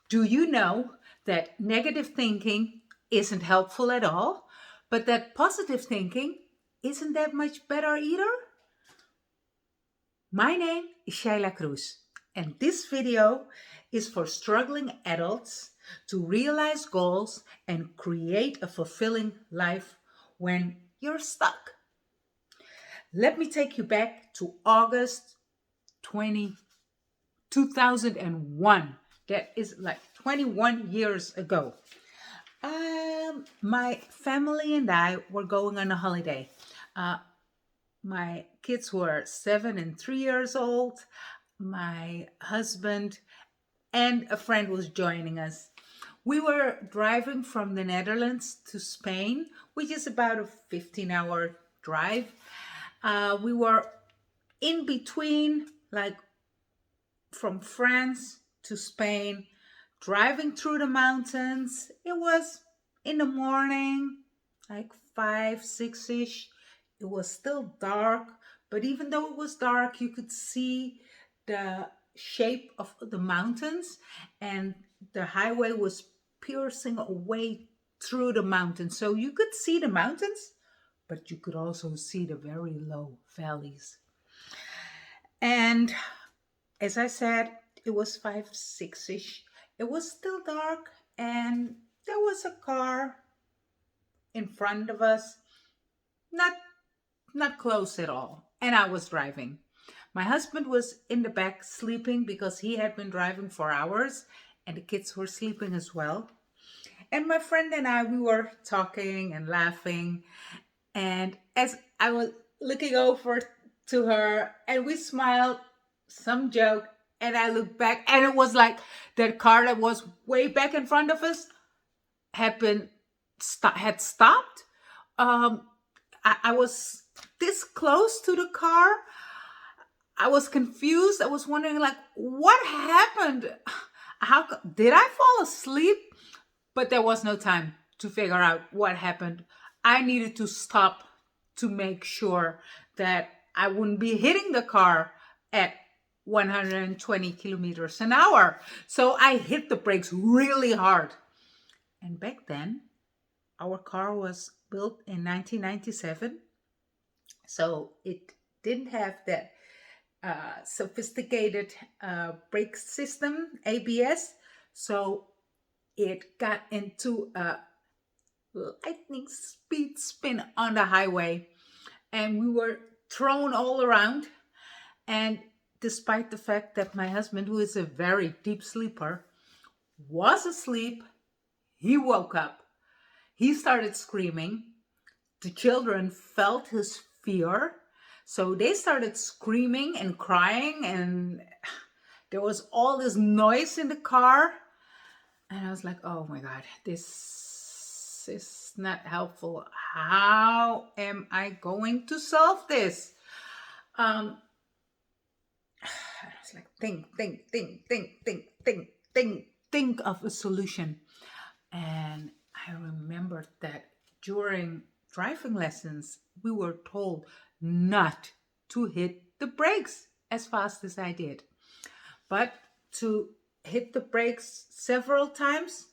Do you know that negative thinking isn't helpful at all, but that positive thinking isn't that much better either? My name is Shaila Cruz, and this video is for struggling adults to realize goals and create a fulfilling life when you're stuck. Let me take you back to August 2001. That is like 21 years ago. My family and I were going on a holiday. Uh, my kids were 7 and 3 years old. My husband and a friend was joining us. We were driving from the Netherlands to Spain, which is about a 15-hour drive. We were in between, like from France to Spain, driving through the mountains. It was in the morning, like 5, 6 ish. It was still dark, but even though it was dark, you could see the shape of the mountains, and the highway was piercing a way through the mountains. So you could see the mountains, but you could also see the very low valleys. And as I said, it was 5, 6 ish. It was still dark, and there was a car in front of us, not not close at all. And I was driving. My husband was in the back sleeping because he had been driving for hours, and the kids were sleeping as well. And my friend and I, we were talking and laughing. And as I was looking over to her, and we smiled, some joke, and I looked back, and it was like that car that was way back in front of us had stopped. Um, I was this close to the car. I was confused. I was wondering, like, what happened? Did I fall asleep? But there was no time to figure out what happened. I needed to stop to make sure that I wouldn't be hitting the car at 120 kilometers an hour. So I hit the brakes really hard. And back then, our car was built in 1997. So it didn't have that sophisticated brake system, ABS. So it got into a lightning speed spin on the highway, and we were thrown all around. And despite the fact that my husband, who is a very deep sleeper, was asleep, he woke up. He started screaming. The children felt his fear, so they started screaming and crying, and there was all this noise in the car. And I was like, oh my God, this is not helpful. How am I going to solve this? I was like, think of a solution. And I remembered that during driving lessons, we were told not to hit the brakes as fast as I did, but to hit the brakes several times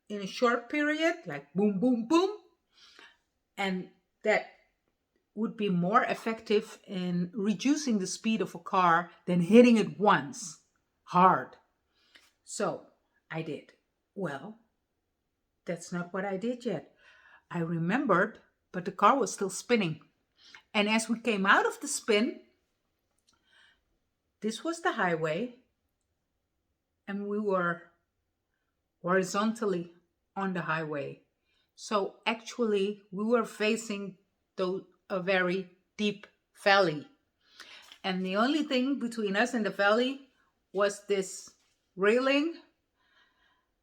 in a short period, like boom, boom, boom. And that would be more effective in reducing the speed of a car than hitting it once hard. So I did. Well, that's not what I did yet. I remembered, but the car was still spinning. And as we came out of the spin, this was the highway, and we were horizontally on the highway. So actually, we were facing a very deep valley. And the only thing between us and the valley was this railing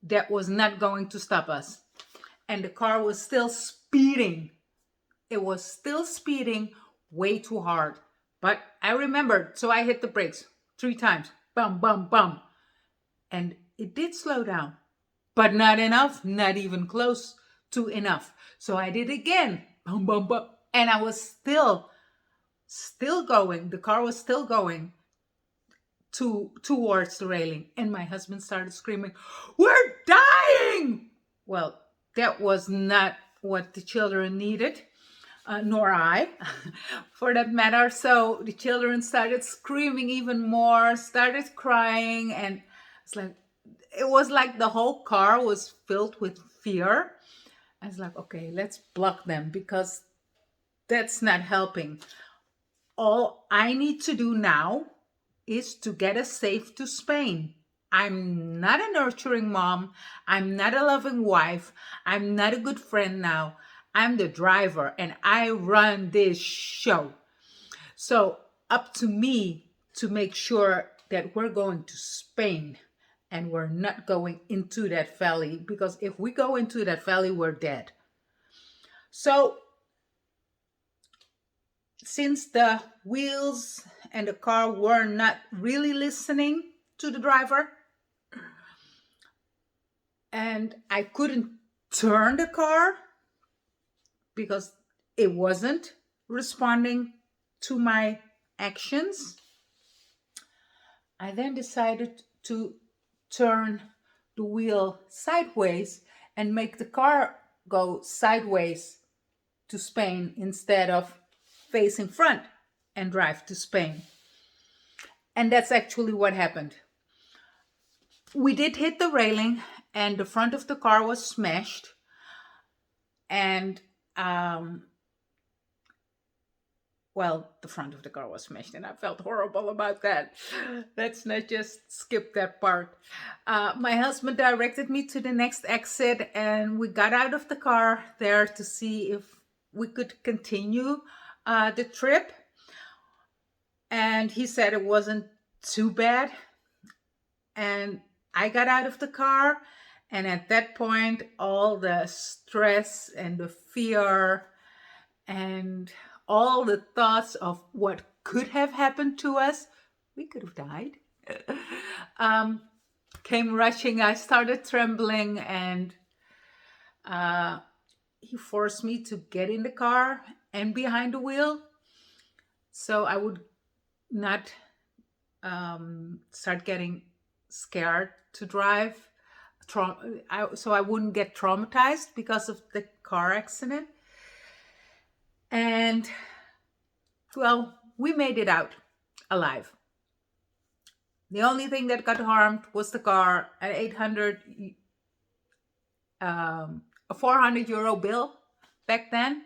that was not going to stop us. And the car was still speeding. It was still speeding way too hard. But I remembered, so I hit the brakes 3 times. Bum, bum, bum. And it did slow down, but not enough, not even close to enough. So I did again. Bum, bum, bum. And I was still going. The car was still going towards the railing, and my husband started screaming, "We're dying!" Well, that was not what the children needed, nor I, for that matter. So the children started screaming even more, started crying, and it's like it was like the whole car was filled with fear. I was like, okay, let's block them because that's not helping. All I need to do now is to get us safe to Spain. I'm not a nurturing mom. I'm not a loving wife. I'm not a good friend now. I'm the driver and I run this show. So, up to me to make sure that we're going to Spain and we're not going into that valley, because if we go into that valley, we're dead. So, since the wheels and the car were not really listening to the driver, and I couldn't turn the car because it wasn't responding to my actions, I then decided to turn the wheel sideways and make the car go sideways to Spain instead of facing front and drive to Spain. And that's actually what happened. We did hit the railing and the front of the car was smashed. And the front of the car was smashed, and I felt horrible about that. Let's not just skip that part. My husband directed me to the next exit, and we got out of the car there to see if we could continue the trip. And he said it wasn't too bad. And I got out of the car, and at that point, all the stress and the fear and all the thoughts of what could have happened to us, we could have died, came rushing. I started trembling, and he forced me to get in the car and behind the wheel so I would not start getting scared to drive, so I wouldn't get traumatized because of the car accident. And well, we made it out alive. The only thing that got harmed was the car, an 400 euro bill back then.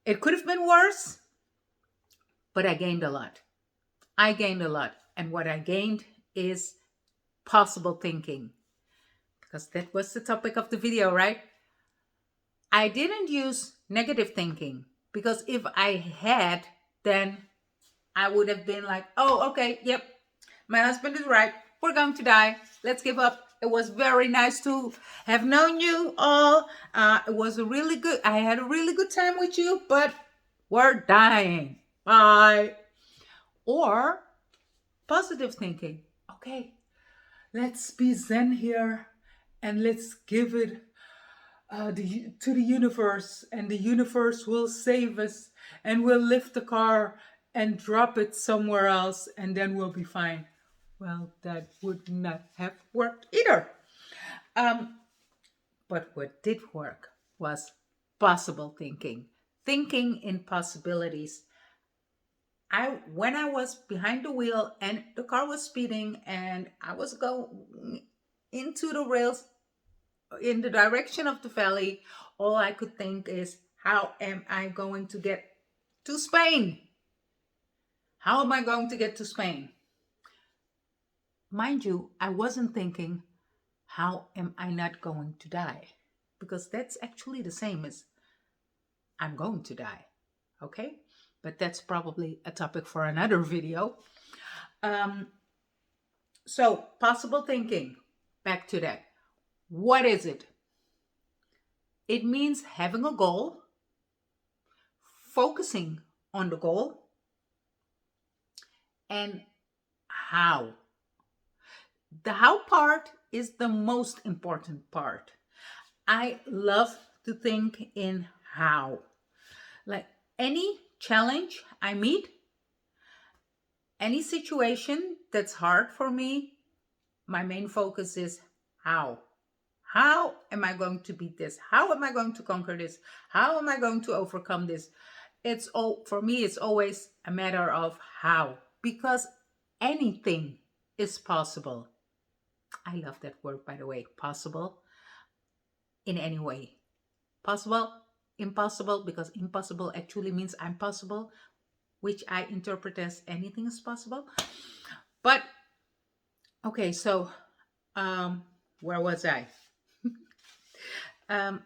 It could have been worse, but I gained a lot. And what I gained is possible thinking, because that was the topic of the video, right? I didn't use negative thinking, because if I had, then I would have been like, oh, okay, yep, my husband is right. We're going to die. Let's give up. It was very nice to have known you all. It was I had a really good time with you, but we're dying. Bye. Or positive thinking. Okay, let's be Zen here and let's give it to the universe, and the universe will save us, and we'll lift the car and drop it somewhere else, and then we'll be fine. Well, that would not have worked either. But what did work was possible thinking in possibilities. When I was behind the wheel and the car was speeding and I was going into the rails in the direction of the valley, all I could think is, how am I going to get to Spain? How am I going to get to Spain? Mind you, I wasn't thinking, how am I not going to die? Because that's actually the same as, I'm going to die. Okay? But that's probably a topic for another video. So, possible thinking, back to that. What is it? It means having a goal, focusing on the goal, and how. The how part is the most important part. I love to think in how. Like any challenge I meet, Any situation that's hard for me, my main focus is how. How am I going to beat this? How am I going to conquer this? How am I going to overcome this? It's all for me, it's always a matter of how, because anything is possible. I love that word, by the way, possible, in any way. Possible, impossible, because impossible actually means I'm possible, which I interpret as anything is possible. But okay, so um, where was I? Um,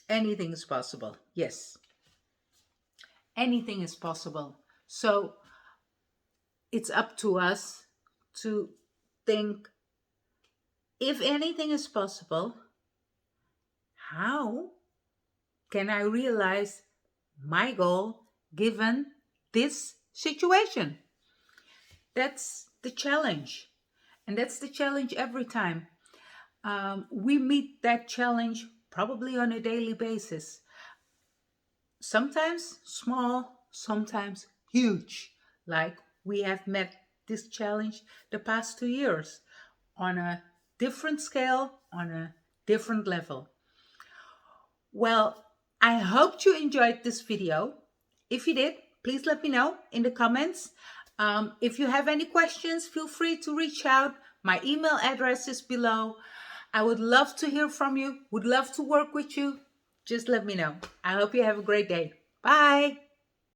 anything is possible. Yes, anything is possible. So it's up to us to think, if anything is possible, how can I realize my goal given this situation? That's the challenge. And that's the challenge every time. We meet that challenge probably on a daily basis. Sometimes small, sometimes huge. Like we have met this challenge the past 2 years on a different scale, on a different level. Well, I hope you enjoyed this video. If you did, please let me know in the comments. If you have any questions, feel free to reach out. My email address is below. I would love to hear from you, would love to work with you. Just let me know. I hope you have a great day. Bye.